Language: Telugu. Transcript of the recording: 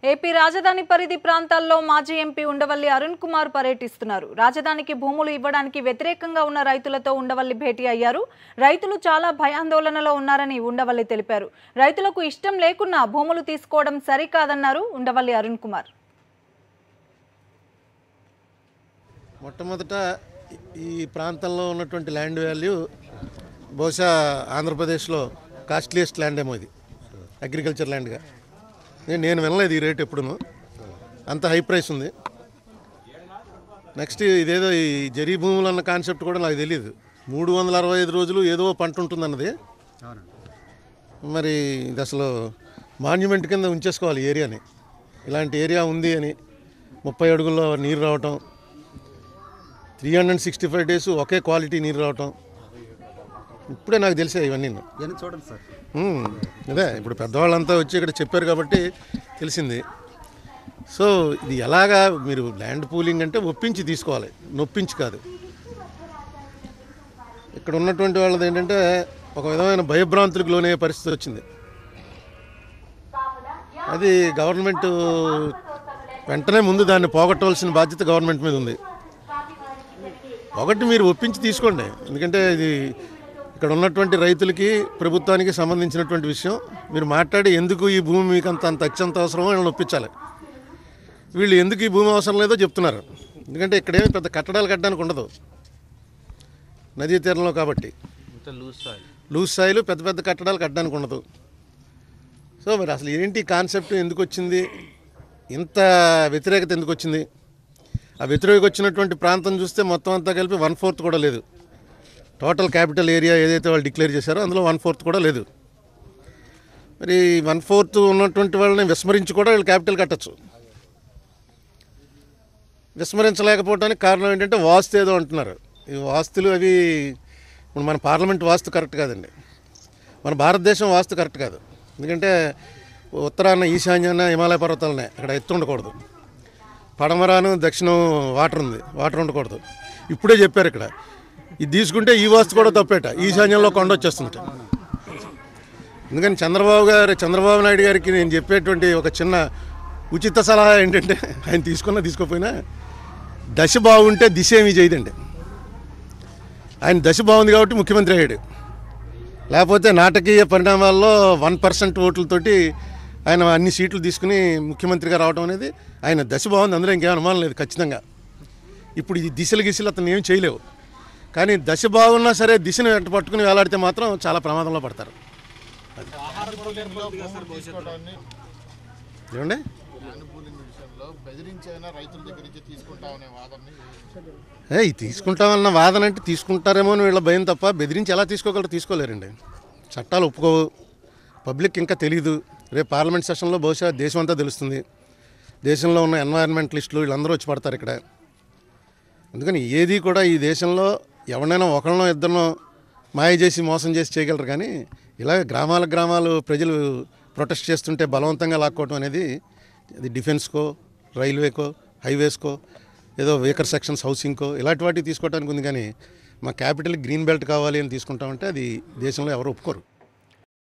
ఏపీ రాజధాని పరిధి ప్రాంతాల్లో మాజీ ఎంపీ ఉండవల్లి అరుణ్ కుమార్ పర్యటిస్తున్నారు. రాజధానికి భూములు ఇవ్వడానికి వ్యతిరేకంగా ఉన్న రైతులతో ఉండవల్లి భేటీ అయ్యారు. రైతులు చాలా భయాందోళనలో ఉన్నారని ఉండవల్లి తెలిపారు. రైతులకు ఇష్టం లేకున్నా భూములు తీసుకోవడం సరికాదన్నారు ఉండవల్లి అరుణ్ కుమార్. మొట్టమొదట ఈ ప్రాంతంలో ఉన్నటువంటి ల్యాండ్ వాల్యూ బహుశా ఆంధ్రప్రదేశ్లో కాస్ట్లీయెస్ట్ ల్యాండ్ ఏమో ఇది, అగ్రికల్చర్ ల్యాండ్గా. నేను వినలేదు ఈ రేట్ ఎప్పుడును, అంత హై ప్రైస్ ఉంది. నెక్స్ట్ ఇదేదో ఈ జరీ భూములు అన్న కాన్సెప్ట్ కూడా నాకు తెలియదు. 365 రోజులు ఏదో పంట ఉంటుందన్నది. మరి ఇది అసలు మాన్యుమెంట్ కింద ఉంచేసుకోవాలి ఏరియాని. ఇలాంటి ఏరియా ఉంది అని 30 అడుగుల్లో నీరు రావటం, 365 డేస్ ఒకే క్వాలిటీ నీరు రావటం, ఇప్పుడే నాకు తెలిసే ఇవన్నీ. చూడండి సార్, అదే ఇప్పుడు పెద్దవాళ్ళంతా వచ్చి ఇక్కడ చెప్పారు కాబట్టి తెలిసింది. సో ఇది ఎలాగా మీరు ల్యాండ్ పూలింగ్ అంటే ఒప్పించి తీసుకోవాలి, నొప్పించి కాదు. ఇక్కడ ఉన్నటువంటి వాళ్ళది ఏంటంటే ఒక విధమైన భయభ్రాంతులకు లోనయ్యే పరిస్థితి వచ్చింది. అది గవర్నమెంట్ వెంటనే ముందు దాన్ని పోగొట్టవలసిన బాధ్యత గవర్నమెంట్ మీద ఉంది. ఒకటి మీరు ఒప్పించి తీసుకోండి, ఎందుకంటే ఇది ఇక్కడ ఉన్నటువంటి రైతులకి ప్రభుత్వానికి సంబంధించినటువంటి విషయం. మీరు మాట్లాడి ఎందుకు ఈ భూమి మీకు అంత అత్యంత అవసరమో వీళ్ళని ఒప్పించాలి. వీళ్ళు ఎందుకు ఈ భూమి అవసరం లేదో చెప్తున్నారు. ఎందుకంటే ఇక్కడేమి పెద్ద కట్టడాలు కట్టడానికి ఉండదు, నదీ తీరంలో కాబట్టి లూజ్ సాయిలు పెద్ద పెద్ద కట్టడాలు కట్టడానికి ఉండదు. సో మరి అసలు ఏంటి కాన్సెప్ట్, ఎందుకు వచ్చింది, ఇంత వ్యతిరేకత ఎందుకు వచ్చింది? ఆ వ్యతిరేకత వచ్చినటువంటి ప్రాంతం చూస్తే మొత్తం అంతా కలిపి 1/4 కూడా లేదు. టోటల్ క్యాపిటల్ ఏరియా ఏదైతే వాళ్ళు డిక్లేర్ చేశారో అందులో 1/4 కూడా లేదు. మరి 1/4 ఉన్నటువంటి వాళ్ళని విస్మరించి కూడా వీళ్ళు క్యాపిటల్ కట్టచ్చు. విస్మరించలేకపోవడానికి కారణం ఏంటంటే వాస్తు ఏదో అంటున్నారు. ఈ వాస్తులు అవి ఇప్పుడు మన పార్లమెంట్ వాస్తు కరెక్ట్ కాదండి, మన భారతదేశం వాస్తు కరెక్ట్ కాదు. ఎందుకంటే ఉత్తరాన ఈశాన్యాన హిమాలయ పర్వతాలనే, అక్కడ ఎత్తు ఉండకూడదు. పడమరాను దక్షిణం వాటర్ ఉంది, వాటర్ ఉండకూడదు. ఇప్పుడే చెప్పారు ఇక్కడ ఇది తీసుకుంటే ఈ వాస్తు కూడా తప్పేట, ఈశాన్యంలో కొండ వచ్చేస్తుంట. ఎందుకని చంద్రబాబు నాయుడు గారికి నేను చెప్పేటువంటి ఒక చిన్న ఉచిత సలహా ఏంటంటే, ఆయన తీసుకున్నా తీసుకోపోయినా దశ బాగుంటే దిశ ఏమీ చేయదండి. ఆయన దశ బాగుంది కాబట్టి ముఖ్యమంత్రి అయ్యాడు. లేకపోతే నాటకీయ పరిణామాల్లో 1% ఓట్లతోటి ఆయన అన్ని సీట్లు తీసుకుని ముఖ్యమంత్రిగా రావడం అనేది ఆయన దశ బాగుంది, అందులో ఇంకేం అనుమానం లేదు ఖచ్చితంగా. ఇప్పుడు ఈ దిశలు గిశలు అతను ఏం చేయలేవు. కానీ దశ బాగున్నా సరే దిశను వెంట పట్టుకుని వేలాడితే మాత్రం చాలా ప్రమాదంలో పడతారు. ఏమండి తీసుకుంటామన్న వాదన అంటే తీసుకుంటారేమో అని వీళ్ళ భయం తప్ప బెదిరించి ఎలా తీసుకోగలరు? తీసుకోలేరండి. చట్టాలు ఒప్పుకోవు, పబ్లిక్ ఇంకా తెలియదు. రేపు పార్లమెంట్ సెషన్లో బహుశా దేశం అంతా తెలుస్తుంది. దేశంలో ఉన్న ఎన్వైరన్మెంటలిస్టులు వీళ్ళందరూ వచ్చి పడతారు ఇక్కడ. అందుకని ఏది కూడా ఈ దేశంలో ఎవరినైనా ఒకరినో ఇద్దరినో మాయ చేసి మోసం చేసి చేయగలరు. కానీ ఇలా గ్రామాలు ప్రజలు ప్రొటెస్ట్ చేస్తుంటే బలవంతంగా లాక్కోవడం అనేది అది డిఫెన్స్కో, రైల్వేకో, హైవేస్కో, ఏదో వేకర్ సెక్షన్స్ హౌసింగ్కో ఇలాంటి వాటికి తీసుకోవడానికి ఉంది. కానీ మా క్యాపిటల్ గ్రీన్ బెల్ట్ కావాలి అని తీసుకుంటామంటే అది దేశంలో ఎవరు ఒప్పుకోరు.